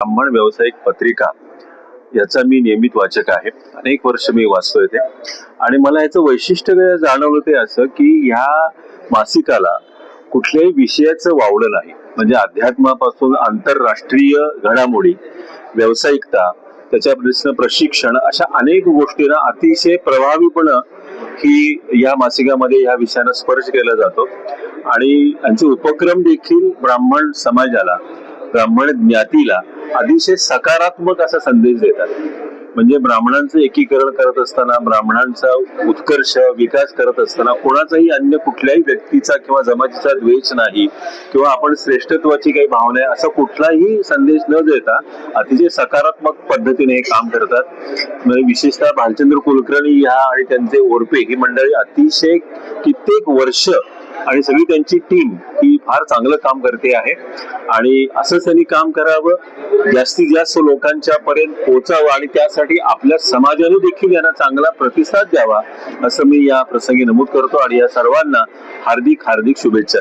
ब्राह्मण व्यावसायिक पत्रिका याचा मी नियमित वाचक आहे. अनेक वर्ष मी वाचतोय ते, आणि मला याचं वैशिष्ट्य जाणवलं ते असं की ह्या मासिकाला कुठल्याही विषयाचं वावडं नाही. म्हणजे अध्यात्मापासून आंतरराष्ट्रीय घडामोडी, व्यावसायिकता, त्याच्या प्रशिक्षण, अशा अनेक गोष्टींना अतिशय प्रभावीपणे ही या मासिकामध्ये या विषयाला स्पर्श केला जातो. आणि यांचे उपक्रम देखील ब्राह्मण समाजाला, ब्राह्मण ज्ञातीला अतिशय सकारात्मक असा संदेश देतात. म्हणजे ब्राह्मणांचं एकीकरण करत असताना, ब्राह्मणांचा उत्कर्ष विकास करत असताना कोणाचाही अन्य कुठल्याही व्यक्तीचा किंवा जमातीचा द्वेष नाही, किंवा आपण श्रेष्ठत्वाची काही भावना आहे असा कुठलाही संदेश न देता अतिशय सकारात्मक पद्धतीने हे काम करतात. म्हणजे विशेषतः भालचंद्र कुलकर्णी ह्या आणि त्यांचे ओरपे ही मंडळी अतिशय कित्येक वर्ष आणि सगळी त्यांची टीम ही फार चांगलं काम करते आहे. आणि असंच त्यांनी काम करावं, जास्तीत जास्त लोकांच्या पर्यंत पोहोचावं, आणि त्यासाठी आपल्या समाजाने देखील यांना चांगला प्रतिसाद द्यावा असं मी या प्रसंगी नमूद करतो. आणि या सर्वांना हार्दिक शुभेच्छा.